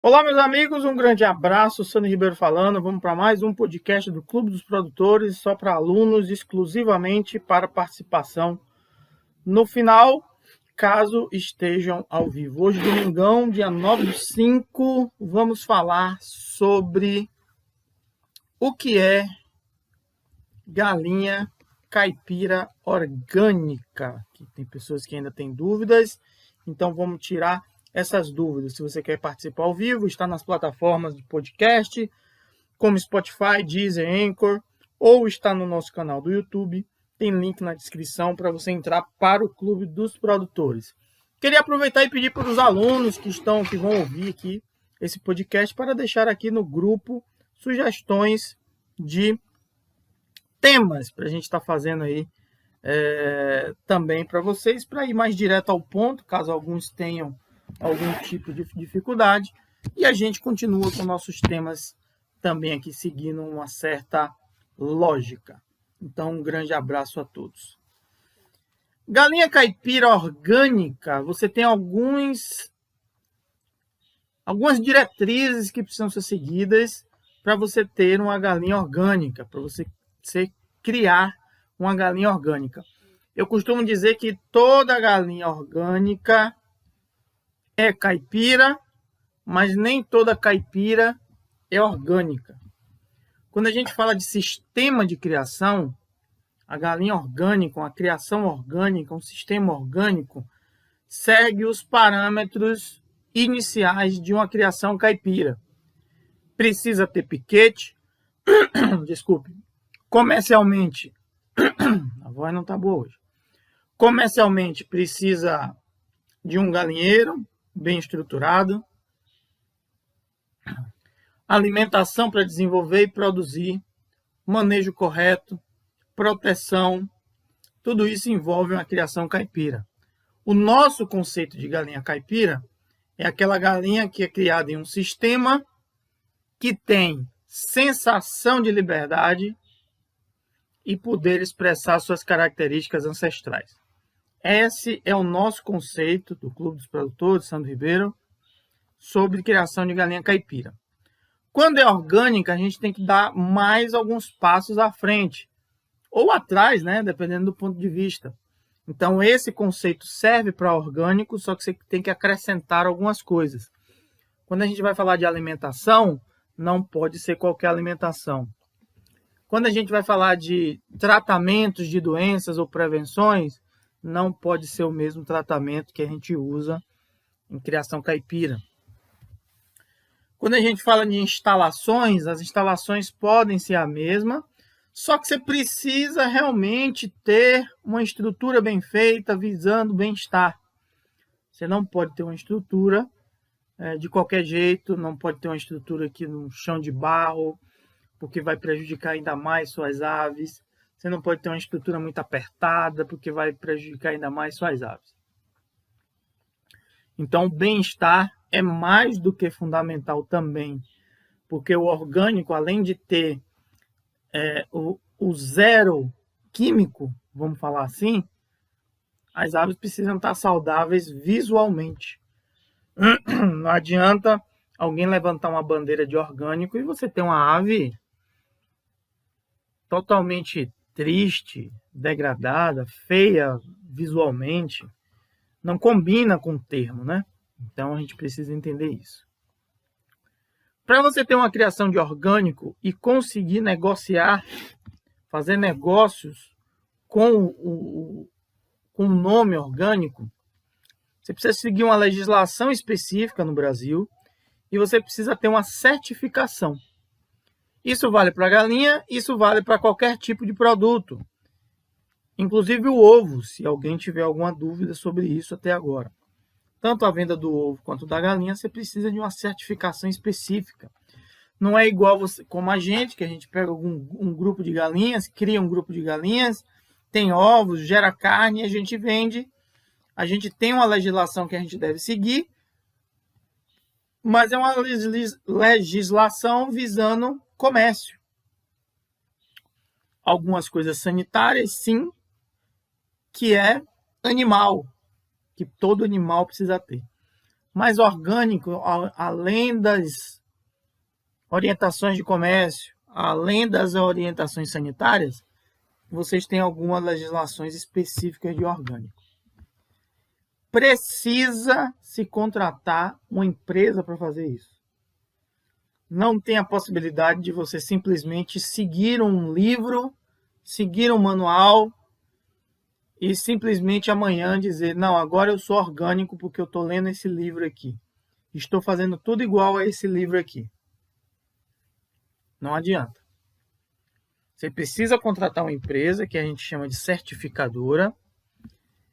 Olá, meus amigos, um grande abraço, Sandro Ribeiro falando. Vamos para mais um podcast do Clube dos Produtores, só para alunos, exclusivamente para participação no final, caso estejam ao vivo. Hoje, domingão, dia 9/5, vamos falar sobre o que é galinha caipira orgânica. Tem pessoas que ainda têm dúvidas, então vamos tirar essas dúvidas. Se você quer participar ao vivo, está nas plataformas de podcast, como Spotify, Deezer, Anchor, ou está no nosso canal do YouTube. Tem link na descrição para você entrar para o Clube dos Produtores. Queria aproveitar e pedir para os alunos que vão ouvir aqui esse podcast para deixar aqui no grupo sugestões de temas para a gente estar fazendo aí também para vocês, para ir mais direto ao ponto, caso alguns tenham algum tipo de dificuldade, e a gente continua com nossos temas também aqui seguindo uma certa lógica. Então, um grande abraço a todos. Galinha caipira orgânica, você tem algumas diretrizes que precisam ser seguidas para você ter uma galinha orgânica, para você criar uma galinha orgânica. Eu costumo dizer que toda galinha orgânica é caipira, mas nem toda caipira é orgânica. Quando a gente fala de sistema de criação, a galinha orgânica, a criação orgânica, um sistema orgânico, segue os parâmetros iniciais de uma criação caipira. Precisa ter piquete, desculpe, comercialmente, a voz não está boa hoje. Comercialmente precisa de um galinheiro bem estruturado, alimentação para desenvolver e produzir, manejo correto, proteção, tudo isso envolve uma criação caipira. O nosso conceito de galinha caipira é aquela galinha que é criada em um sistema que tem sensação de liberdade e poder expressar suas características ancestrais. Esse é o nosso conceito do Clube dos Produtores, Sandro Ribeiro, sobre criação de galinha caipira. Quando é orgânica, a gente tem que dar mais alguns passos à frente, ou atrás, né, dependendo do ponto de vista. Então, esse conceito serve para orgânico, só que você tem que acrescentar algumas coisas. Quando a gente vai falar de alimentação, não pode ser qualquer alimentação. Quando a gente vai falar de tratamentos de doenças ou prevenções, não pode ser o mesmo tratamento que a gente usa em criação caipira. Quando a gente fala de instalações, as instalações podem ser a mesma, só que você precisa realmente ter uma estrutura bem feita, visando o bem-estar. Você não pode ter uma estrutura de qualquer jeito, não pode ter uma estrutura aqui no chão de barro, porque vai prejudicar ainda mais suas aves. Você não pode ter uma estrutura muito apertada, porque vai prejudicar ainda mais suas aves. Então, o bem-estar é mais do que fundamental também, porque o orgânico, além de ter o zero químico, vamos falar assim, as aves precisam estar saudáveis visualmente. Não adianta alguém levantar uma bandeira de orgânico e você ter uma ave totalmente triste, degradada, feia visualmente. Não combina com o termo, né? Então a gente precisa entender isso. Para você ter uma criação de orgânico e conseguir negociar, fazer negócios com o nome orgânico, você precisa seguir uma legislação específica no Brasil e você precisa ter uma certificação. Isso vale para galinha, isso vale para qualquer tipo de produto, inclusive o ovo, se alguém tiver alguma dúvida sobre isso até agora. Tanto a venda do ovo quanto da galinha, você precisa de uma certificação específica. Não é igual você, como a gente, que a gente pega um grupo de galinhas, cria um grupo de galinhas, tem ovos, gera carne e a gente vende. A gente tem uma legislação que a gente deve seguir, mas é uma legislação visando comércio. Algumas coisas sanitárias, sim, que é animal, que todo animal precisa ter. Mas orgânico, além das orientações de comércio, além das orientações sanitárias, vocês têm algumas legislações específicas de orgânico. Precisa se contratar uma empresa para fazer isso. Não tem a possibilidade de você simplesmente seguir um livro, seguir um manual e simplesmente amanhã dizer, não, agora eu sou orgânico porque eu estou lendo esse livro aqui. Estou fazendo tudo igual a esse livro aqui. Não adianta. Você precisa contratar uma empresa que a gente chama de certificadora.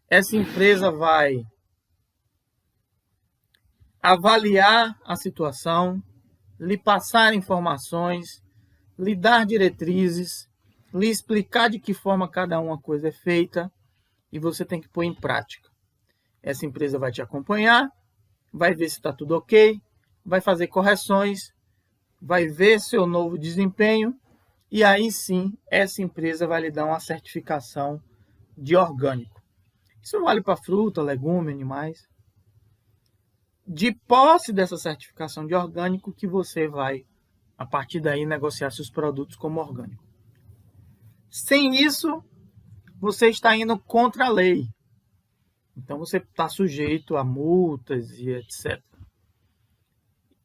Essa empresa vai avaliar a situação, lhe passar informações, lhe dar diretrizes, lhe explicar de que forma cada uma coisa é feita e você tem que pôr em prática. Essa empresa vai te acompanhar, vai ver se está tudo ok, vai fazer correções, vai ver seu novo desempenho e aí sim essa empresa vai lhe dar uma certificação de orgânico. Isso vale para fruta, legume, animais. De posse dessa certificação de orgânico que você vai, a partir daí, negociar seus produtos como orgânico. Sem isso, você está indo contra a lei. Então, você está sujeito a multas e etc.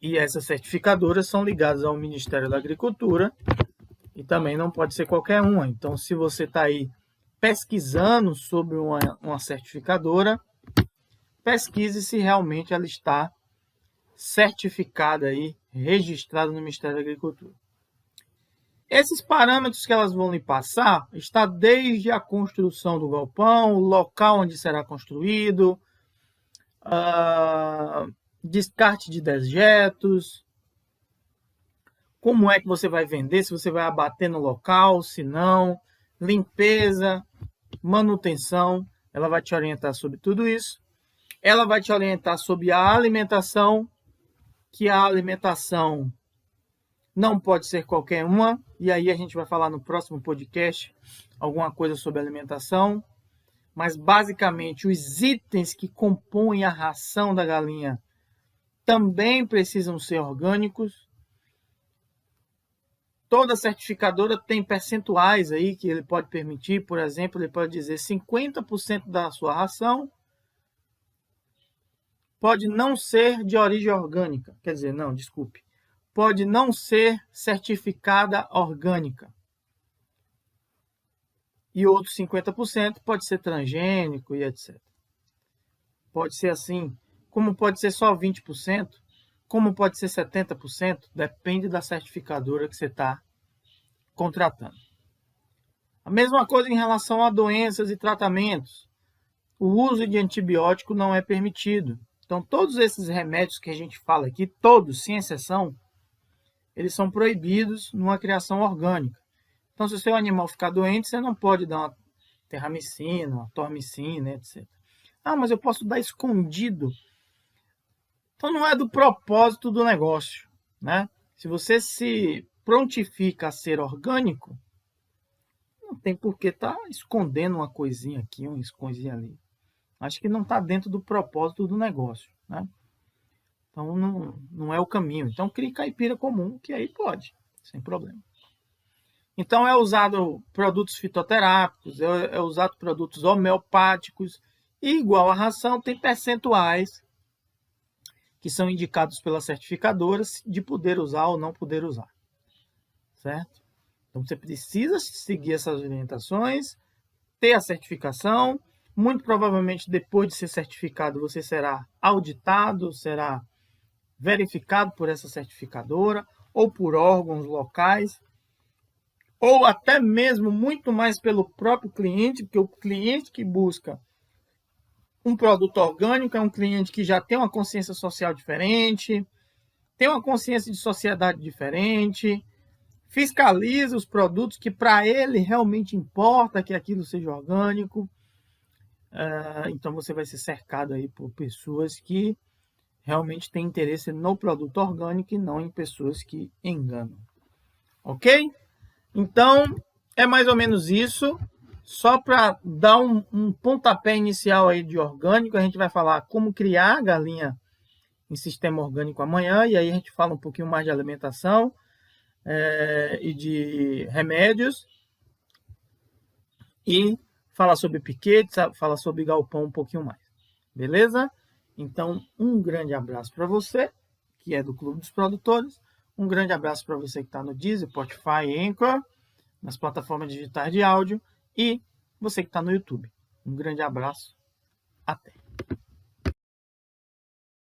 E essas certificadoras são ligadas ao Ministério da Agricultura e também não pode ser qualquer uma. Então, se você está aí pesquisando sobre uma certificadora, pesquise se realmente ela está certificada aí, registrada no Ministério da Agricultura. Esses parâmetros que elas vão lhe passar está desde a construção do galpão, o local onde será construído, descarte de dejetos, como é que você vai vender, se você vai abater no local, se não, limpeza, manutenção, ela vai te orientar sobre tudo isso. Ela vai te orientar sobre a alimentação, que a alimentação não pode ser qualquer uma, e aí a gente vai falar no próximo podcast alguma coisa sobre alimentação, mas basicamente os itens que compõem a ração da galinha também precisam ser orgânicos. Toda certificadora tem percentuais aí que ele pode permitir, por exemplo, ele pode dizer 50% da sua ração pode não ser de origem orgânica, quer dizer, não, desculpe, pode não ser certificada orgânica. E outros 50% pode ser transgênico e etc. Pode ser assim, como pode ser só 20%, como pode ser 70%, depende da certificadora que você está contratando. A mesma coisa em relação a doenças e tratamentos. O uso de antibiótico não é permitido. Então, todos esses remédios que a gente fala aqui, todos, sem exceção, eles são proibidos numa criação orgânica. Então, se o seu animal ficar doente, você não pode dar uma terramicina, uma tormicina, etc. Ah, mas eu posso dar escondido. Então, não é do propósito do negócio, né? Se você se prontifica a ser orgânico, não tem por que estar escondendo uma coisinha aqui, uma coisinha ali. Acho que não está dentro do propósito do negócio, né? Então, não é o caminho. Então, crie caipira comum, que aí pode, sem problema. Então, é usado produtos fitoterápicos, é usado produtos homeopáticos, e igual a ração, tem percentuais que são indicados pelas certificadoras de poder usar ou não poder usar, certo? Então, você precisa seguir essas orientações, ter a certificação. Muito provavelmente, depois de ser certificado, você será auditado, será verificado por essa certificadora ou por órgãos locais, ou até mesmo muito mais pelo próprio cliente, porque o cliente que busca um produto orgânico é um cliente que já tem uma consciência social diferente, tem uma consciência de sociedade diferente, fiscaliza os produtos que para ele realmente importa que aquilo seja orgânico. Então você vai ser cercado aí por pessoas que realmente têm interesse no produto orgânico e não em pessoas que enganam. Ok? Então é mais ou menos isso. Só para dar um pontapé inicial aí de orgânico, a gente vai falar como criar a galinha em sistema orgânico amanhã, e aí a gente fala um pouquinho mais de alimentação e de remédios, e fala sobre piquetes, fala sobre galpão um pouquinho mais. Beleza? Então, um grande abraço para você, que é do Clube dos Produtores. Um grande abraço para você que está no Deezer, Spotify, Anchor, nas plataformas digitais de áudio, e você que está no YouTube. Um grande abraço. Até.